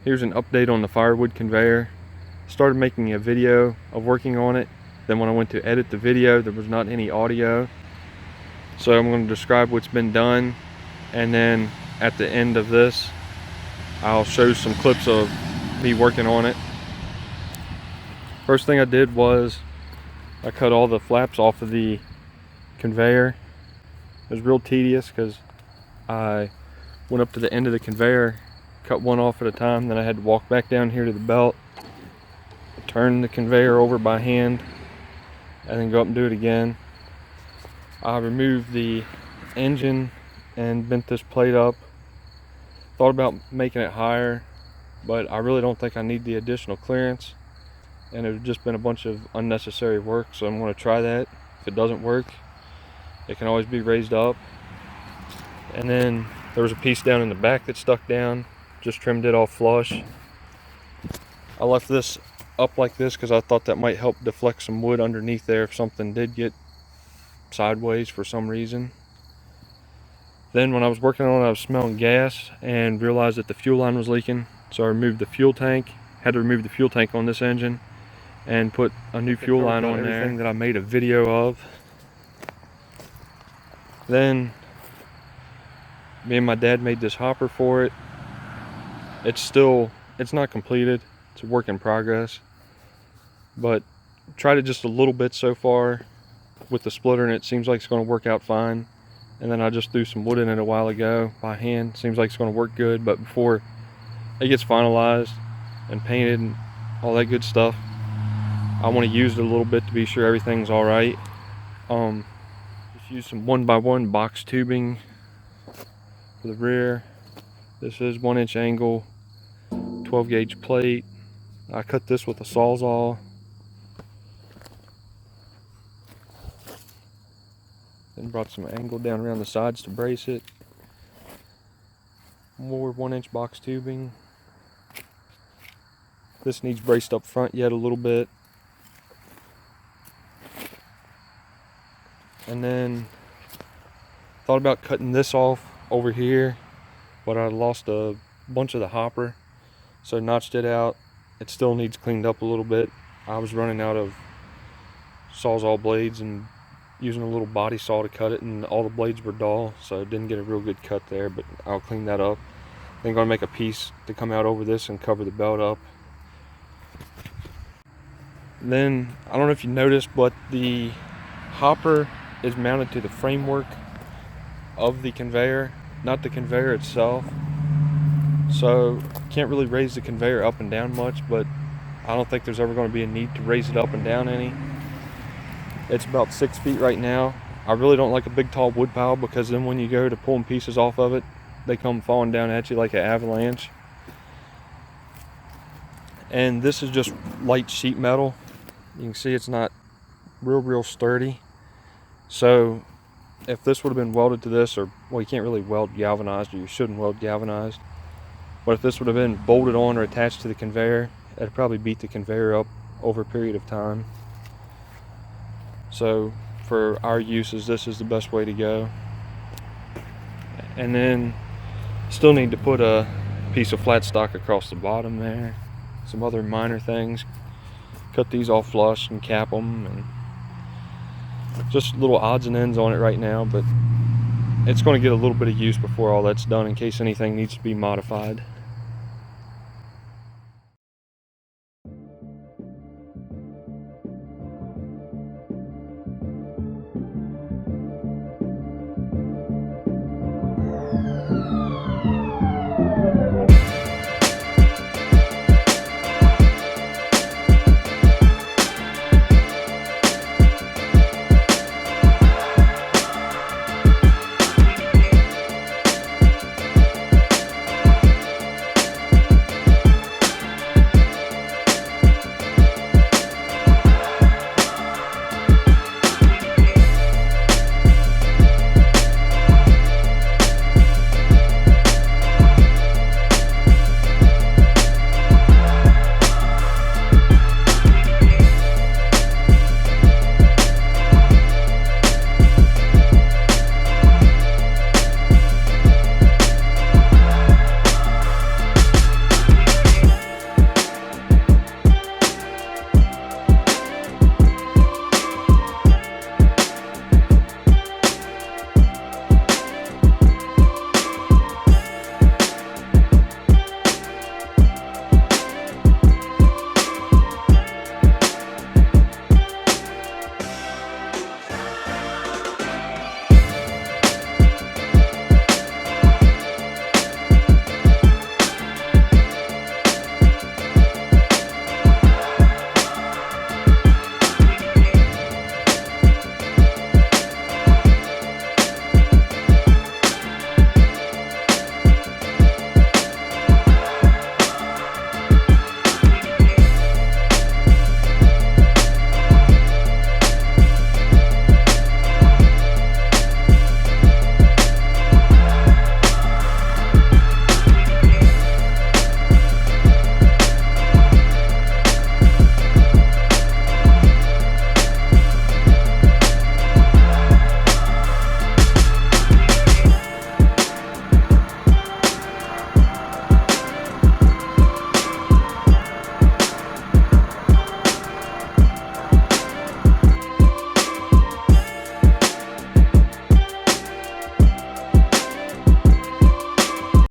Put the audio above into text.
Here's an update on the Firewood Conveyor. Started making a video of working on it. Then when I went to edit the video, there was not any audio. So I'm going to describe what's been done, and then at the end of this, I'll show some clips of me working on it. First thing I did was I cut all the flaps off of the conveyor. It was real tedious because I went up to the end of the conveyor, cut one off at a time, then I had to walk back down here to the belt, turn the conveyor over by hand, and then go up and do it again. I removed the engine and bent this plate up. Thought about making it higher, but I really don't think I need the additional clearance, and it would just been a bunch of unnecessary work, so I'm going to try that. If it doesn't work, it can always be raised up. And then there was a piece down in the back that stuck down, just trimmed it off flush. I left this up like this because I thought that might help deflect some wood underneath there if something did get sideways for some reason. Then when I was working on it, I was smelling gas and realized that the fuel line was leaking, so I removed the fuel tank. Had to remove the fuel tank on this engine and put a new fuel line on there. Everything that I made a video of. Then me and my dad made this hopper for it. It's not completed. It's a work in progress, but tried it just a little bit so far with the splitter, and it seems like it's going to work out fine. And then I just threw some wood in it a while ago by hand. Seems like it's going to work good, but before it gets finalized and painted and all that good stuff, I want to use it a little bit to be sure everything's all right. Just use some 1x1 box tubing for the rear. This is 1-inch angle, 12 gauge plate. I cut this with a Sawzall. Then brought some angle down around the sides to brace it. More 1-inch box tubing. This needs braced up front yet a little bit. And then thought about cutting this off over here, but I lost a bunch of the hopper, so notched it out. It still needs cleaned up a little bit. I was running out of Sawzall blades and using a little body saw to cut it, and all the blades were dull, so I didn't get a real good cut there, but I'll clean that up. Then I'm going to make a piece to come out over this and cover the belt up. Then, I don't know if you noticed, but the hopper is mounted to the framework of the conveyor, not the conveyor itself. So can't really raise the conveyor up and down much, but I don't think there's ever going to be a need to raise it up and down any. It's about 6 feet right now. I really don't like a big tall wood pile, because then when you go to pulling pieces off of it, they come falling down at you like an avalanche. And this is just light sheet metal. You can see it's not real sturdy. So if this would have been welded to this, or well, you can't really weld galvanized, or you shouldn't weld galvanized, but if this would have been bolted on or attached to the conveyor, it'd probably beat the conveyor up over a period of time. So for our uses, this is the best way to go. And then still need to put a piece of flat stock across the bottom there. Some other minor things. Cut these all flush and cap them, and just little odds and ends on it right now, but it's going to get a little bit of use before all that's done in case anything needs to be modified.